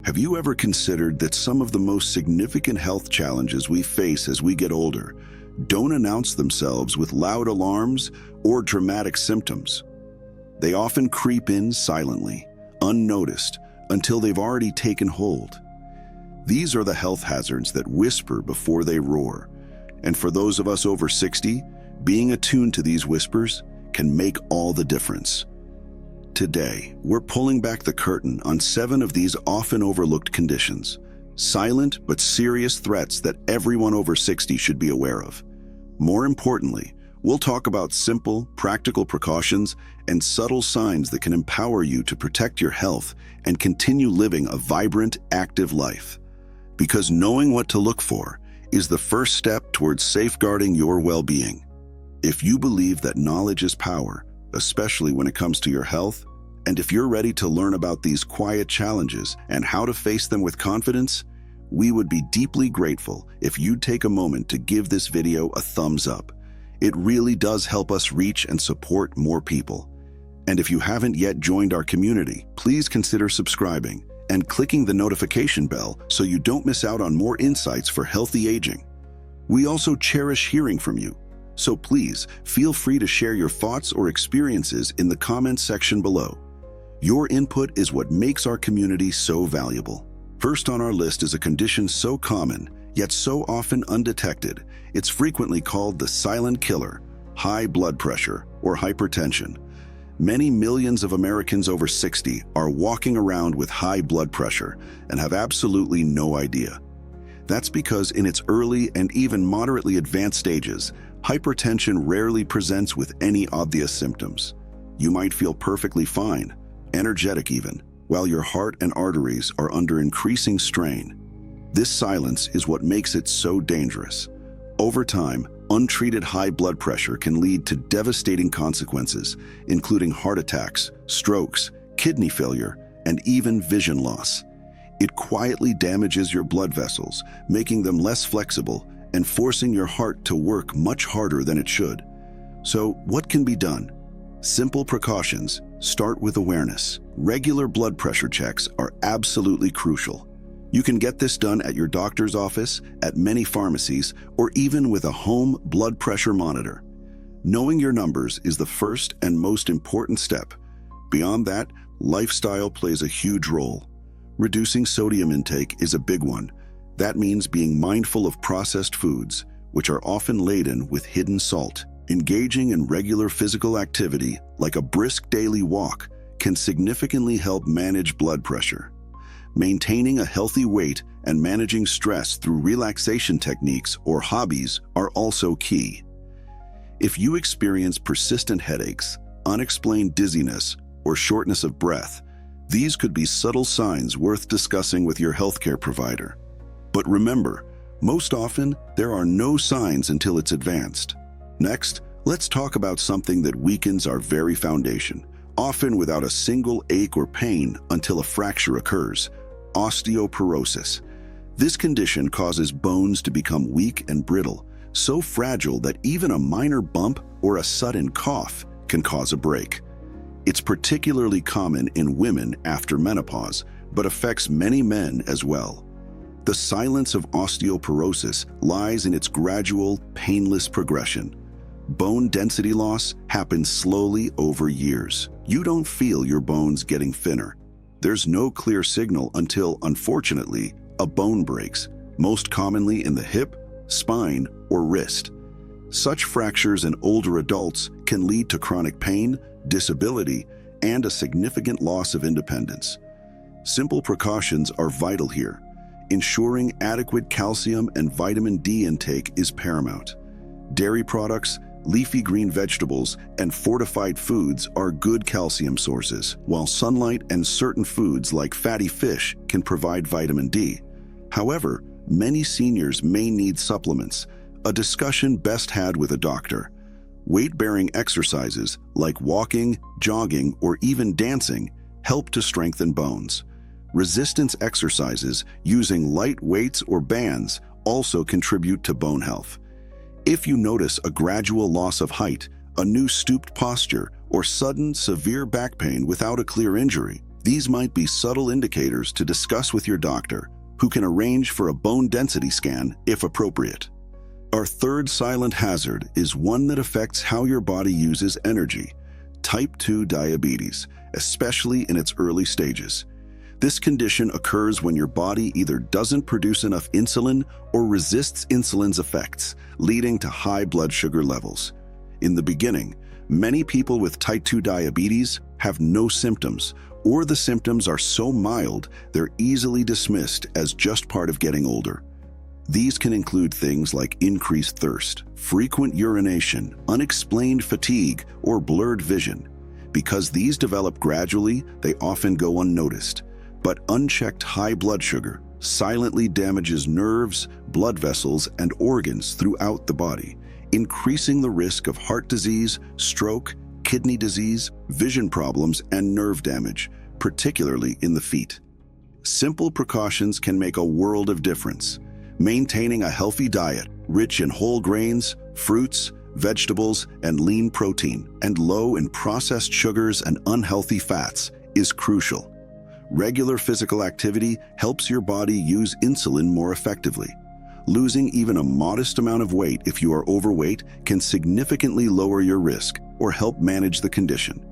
Have you ever considered that some of the most significant health challenges we face as we get older don't announce themselves with loud alarms or dramatic symptoms? They often creep in silently, unnoticed, until they've already taken hold. These are the health hazards that whisper before they roar. And for those of us over 60, being attuned to these whispers can make all the difference. Today, we're pulling back the curtain on 7 of these often overlooked conditions, silent but serious threats that everyone over 60 should be aware of. More importantly, we'll talk about simple, practical precautions and subtle signs that can empower you to protect your health and continue living a vibrant, active life. Because knowing what to look for is the first step towards safeguarding your well-being. If you believe that knowledge is power, especially when it comes to your health, and if you're ready to learn about these quiet challenges and how to face them with confidence, we would be deeply grateful if you'd take a moment to give this video a thumbs up. It really does help us reach and support more people. And if you haven't yet joined our community, please consider subscribing and clicking the notification bell so you don't miss out on more insights for healthy aging. We also cherish hearing from you, so please feel free to share your thoughts or experiences in the comments section below. Your input is what makes our community so valuable. First on our list is a condition so common, yet so often undetected. It's frequently called the silent killer, high blood pressure, or hypertension. Many millions of Americans over 60 are walking around with high blood pressure and have absolutely no idea. That's because in its early and even moderately advanced stages, hypertension rarely presents with any obvious symptoms. You might feel perfectly fine, energetic even, while your heart and arteries are under increasing strain. This silence is what makes it so dangerous. Over time, untreated high blood pressure can lead to devastating consequences, including heart attacks, strokes, kidney failure, and even vision loss. It quietly damages your blood vessels, making them less flexible and forcing your heart to work much harder than it should. So, what can be done? Simple precautions start with awareness. Regular blood pressure checks are absolutely crucial. You can get this done at your doctor's office, at many pharmacies, or even with a home blood pressure monitor. Knowing your numbers is the first and most important step. Beyond that, lifestyle plays a huge role. Reducing sodium intake is a big one. That means being mindful of processed foods, which are often laden with hidden salt. Engaging in regular physical activity, like a brisk daily walk, can significantly help manage blood pressure. Maintaining a healthy weight and managing stress through relaxation techniques or hobbies are also key. If you experience persistent headaches, unexplained dizziness, or shortness of breath, these could be subtle signs worth discussing with your healthcare provider. But remember, most often, there are no signs until it's advanced. Next, let's talk about something that weakens our very foundation, often without a single ache or pain until a fracture occurs: osteoporosis. This condition causes bones to become weak and brittle, so fragile that even a minor bump or a sudden cough can cause a break. It's particularly common in women after menopause, but affects many men as well. The silence of osteoporosis lies in its gradual, painless progression. Bone density loss happens slowly over years. You don't feel your bones getting thinner. There's no clear signal until, unfortunately, a bone breaks, most commonly in the hip, spine, or wrist. Such fractures in older adults can lead to chronic pain, disability, and a significant loss of independence. Simple precautions are vital here. Ensuring adequate calcium and vitamin D intake is paramount. Dairy products, leafy green vegetables, and fortified foods are good calcium sources, while sunlight and certain foods like fatty fish can provide vitamin D. However, many seniors may need supplements, a discussion best had with a doctor. Weight-bearing exercises like walking, jogging, or even dancing help to strengthen bones. Resistance exercises using light weights or bands also contribute to bone health. If you notice a gradual loss of height, a new stooped posture, or sudden severe back pain without a clear injury, These might be subtle indicators to discuss with your doctor, who can arrange for a bone density scan if appropriate. Our third silent hazard is one that affects how your body uses energy: type 2 diabetes, especially in its early stages. This condition occurs when your body either doesn't produce enough insulin or resists insulin's effects, leading to high blood sugar levels. In the beginning, many people with type 2 diabetes have no symptoms, or the symptoms are so mild they're easily dismissed as just part of getting older. These can include things like increased thirst, frequent urination, unexplained fatigue, or blurred vision. Because these develop gradually, they often go unnoticed. But unchecked high blood sugar silently damages nerves, blood vessels, and organs throughout the body, increasing the risk of heart disease, stroke, kidney disease, vision problems, and nerve damage, particularly in the feet. Simple precautions can make a world of difference. Maintaining a healthy diet, rich in whole grains, fruits, vegetables, and lean protein, and low in processed sugars and unhealthy fats, is crucial. Regular physical activity helps your body use insulin more effectively. Losing even a modest amount of weight if you are overweight can significantly lower your risk or help manage the condition.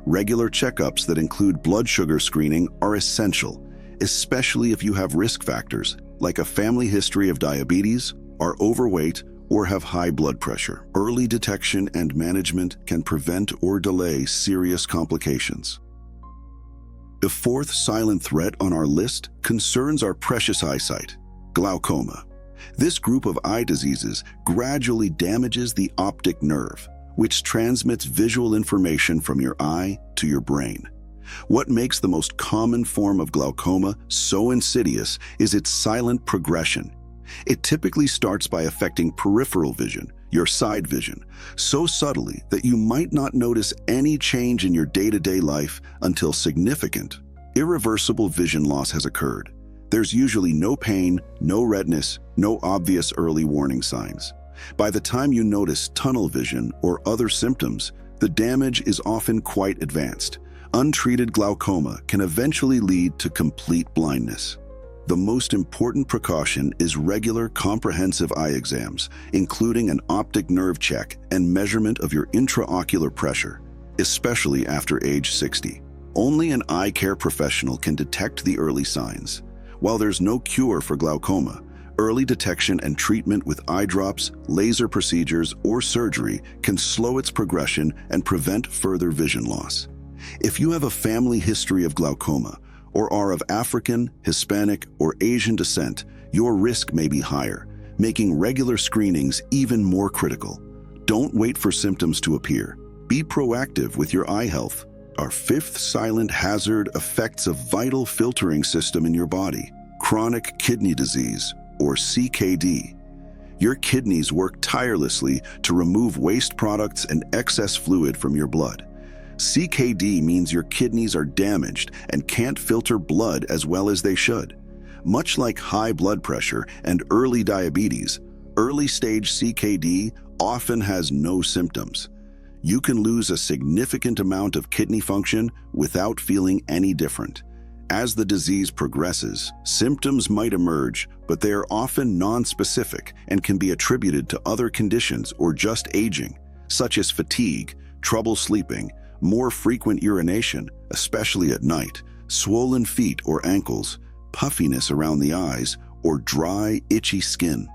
Regular checkups that include blood sugar screening are essential, especially if you have risk factors like a family history of diabetes, are overweight, or have high blood pressure. Early detection and management can prevent or delay serious complications. The fourth silent threat on our list concerns our precious eyesight: glaucoma. This group of eye diseases gradually damages the optic nerve, which transmits visual information from your eye to your brain. What makes the most common form of glaucoma so insidious is its silent progression. It typically starts by affecting peripheral vision, your side vision, so subtly that you might not notice any change in your day-to-day life until significant, irreversible vision loss has occurred. There's usually no pain, no redness, no obvious early warning signs. By the time you notice tunnel vision or other symptoms, the damage is often quite advanced. Untreated glaucoma can eventually lead to complete blindness. The most important precaution is regular comprehensive eye exams, including an optic nerve check and measurement of your intraocular pressure, especially after age 60. Only an eye care professional can detect the early signs. While there's no cure for glaucoma, early detection and treatment with eye drops, laser procedures, or surgery can slow its progression and prevent further vision loss. If you have a family history of glaucoma, or are of African, Hispanic, or Asian descent, your risk may be higher, making regular screenings even more critical. Don't wait for symptoms to appear. Be proactive with your eye health. Our fifth silent hazard affects a vital filtering system in your body: chronic kidney disease, or CKD. Your kidneys work tirelessly to remove waste products and excess fluid from your blood. CKD means your kidneys are damaged and can't filter blood as well as they should. Much like high blood pressure and early diabetes, early-stage CKD often has no symptoms. You can lose a significant amount of kidney function without feeling any different. As the disease progresses, symptoms might emerge, but they are often non-specific and can be attributed to other conditions or just aging, such as fatigue, trouble sleeping, more frequent urination, especially at night, swollen feet or ankles, puffiness around the eyes, or dry, itchy skin.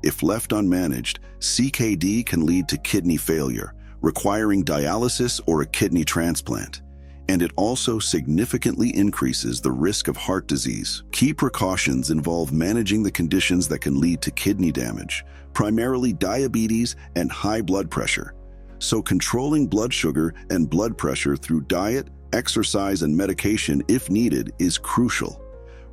If left unmanaged, CKD can lead to kidney failure, requiring dialysis or a kidney transplant. And it also significantly increases the risk of heart disease. Key precautions involve managing the conditions that can lead to kidney damage, primarily diabetes and high blood pressure. So controlling blood sugar and blood pressure through diet, exercise, and medication, if needed, is crucial.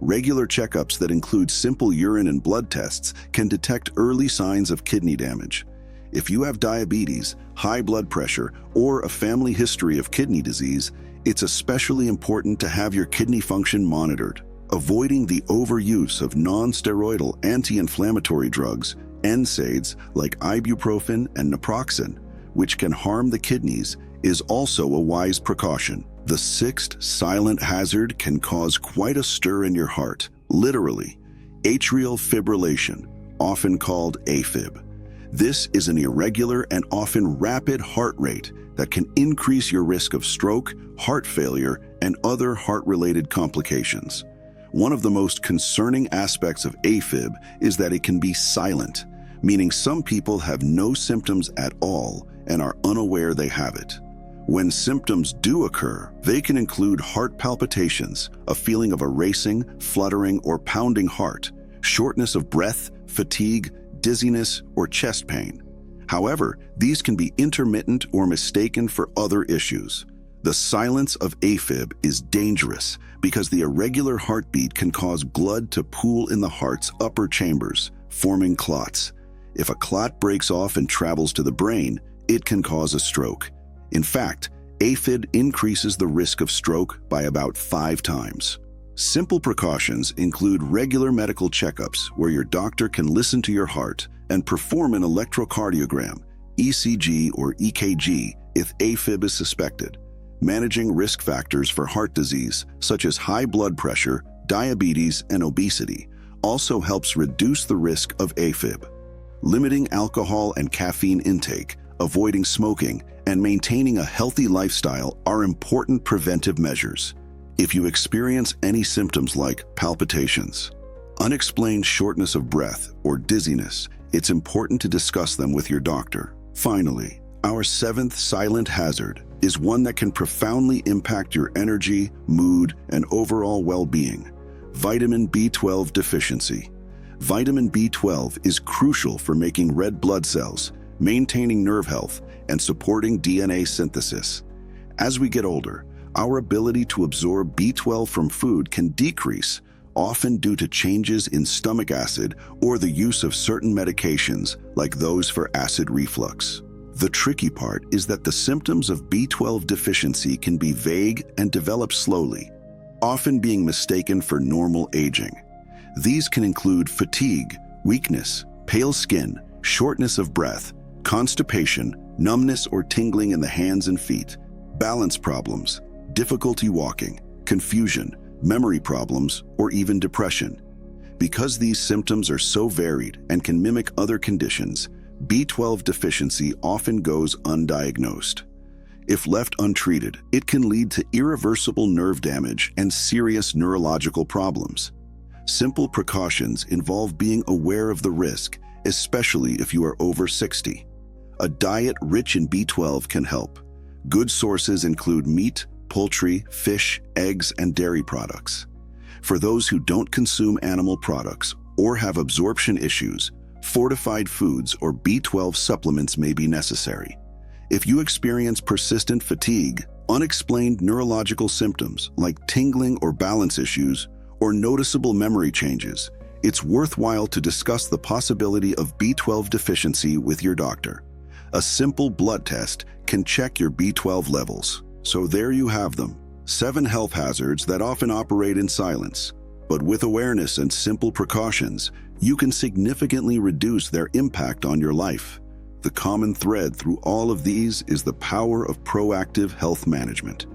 Regular checkups that include simple urine and blood tests can detect early signs of kidney damage. If you have diabetes, high blood pressure, or a family history of kidney disease, it's especially important to have your kidney function monitored. Avoiding the overuse of non-steroidal anti-inflammatory drugs, NSAIDs like ibuprofen and naproxen, which can harm the kidneys, is also a wise precaution. The sixth silent hazard can cause quite a stir in your heart, literally. Atrial fibrillation, often called AFib. This is an irregular and often rapid heart rate that can increase your risk of stroke, heart failure, and other heart-related complications. One of the most concerning aspects of AFib is that it can be silent, meaning some people have no symptoms at all and are unaware they have it. When symptoms do occur, they can include heart palpitations, a feeling of a racing, fluttering, or pounding heart, shortness of breath, fatigue, dizziness, or chest pain. However, these can be intermittent or mistaken for other issues. The silence of AFib is dangerous because the irregular heartbeat can cause blood to pool in the heart's upper chambers, forming clots. If a clot breaks off and travels to the brain, it can cause a stroke. In fact, AFib increases the risk of stroke by about 5 times. Simple precautions include regular medical checkups where your doctor can listen to your heart and perform an electrocardiogram, ECG or EKG, if AFib is suspected. Managing risk factors for heart disease, such as high blood pressure, diabetes, and obesity, also helps reduce the risk of AFib. Limiting alcohol and caffeine intake, avoiding smoking, and maintaining a healthy lifestyle are important preventive measures. If you experience any symptoms like palpitations, unexplained shortness of breath, or dizziness, it's important to discuss them with your doctor. Finally, our seventh silent hazard is one that can profoundly impact your energy, mood, and overall well-being: vitamin B12 deficiency. Vitamin B12 is crucial for making red blood cells, maintaining nerve health, and supporting DNA synthesis. As we get older, our ability to absorb B12 from food can decrease, often due to changes in stomach acid or the use of certain medications like those for acid reflux. The tricky part is that the symptoms of B12 deficiency can be vague and develop slowly, often being mistaken for normal aging. These can include fatigue, weakness, pale skin, shortness of breath, constipation, numbness or tingling in the hands and feet, balance problems, difficulty walking, confusion, memory problems, or even depression. Because these symptoms are so varied and can mimic other conditions, B12 deficiency often goes undiagnosed. If left untreated, it can lead to irreversible nerve damage and serious neurological problems. Simple precautions involve being aware of the risk, especially if you are over 60. A diet rich in B12 can help. Good sources include meat, poultry, fish, eggs, and dairy products. For those who don't consume animal products or have absorption issues, fortified foods or B12 supplements may be necessary. If you experience persistent fatigue, unexplained neurological symptoms like tingling or balance issues, or noticeable memory changes, it's worthwhile to discuss the possibility of B12 deficiency with your doctor. A simple blood test can check your B12 levels. So there you have them, 7 health hazards that often operate in silence. But with awareness and simple precautions, you can significantly reduce their impact on your life. The common thread through all of these is the power of proactive health management.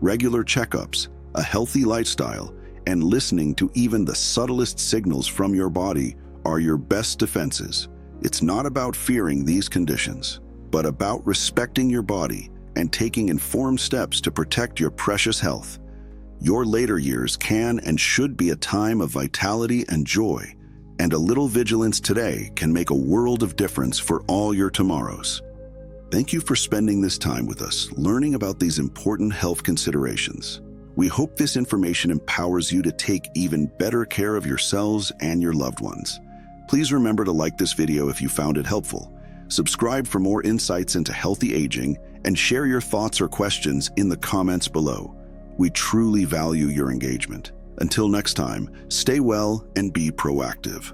Regular checkups, a healthy lifestyle, and listening to even the subtlest signals from your body are your best defenses. It's not about fearing these conditions, but about respecting your body and taking informed steps to protect your precious health. Your later years can and should be a time of vitality and joy, and a little vigilance today can make a world of difference for all your tomorrows. Thank you for spending this time with us, learning about these important health considerations. We hope this information empowers you to take even better care of yourselves and your loved ones. Please remember to like this video if you found it helpful. Subscribe for more insights into healthy aging, and share your thoughts or questions in the comments below. We truly value your engagement. Until next time, stay well and be proactive.